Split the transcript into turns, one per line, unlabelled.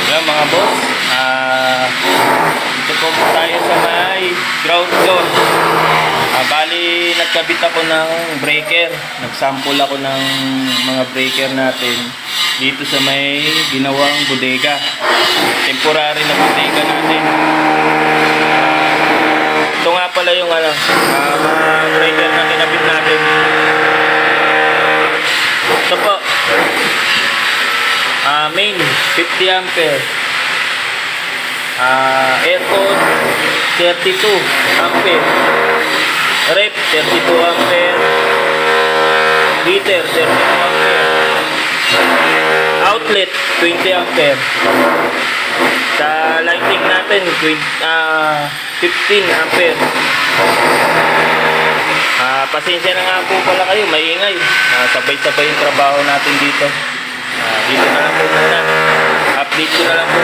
Yan mga boss, dito po tayo sa may ground floor. Bali, nagkabit ako ng breaker. Nagsample ako ng mga breaker natin dito sa may ginawang bodega. Temporary na bodega natin. Ito nga pala yung mga breaker na kinabit natin. Ito po. Main 50 ampere, aircon 32 ampere, rep 32 ampere, heater 32 ampere, outlet 20 ampere. Sa lighting natin 15 ampere. Pasensya na nga po pala kayo, maingay. Sabay-sabay yung trabaho natin dito. Dito na lang po muna. Update ko na lang po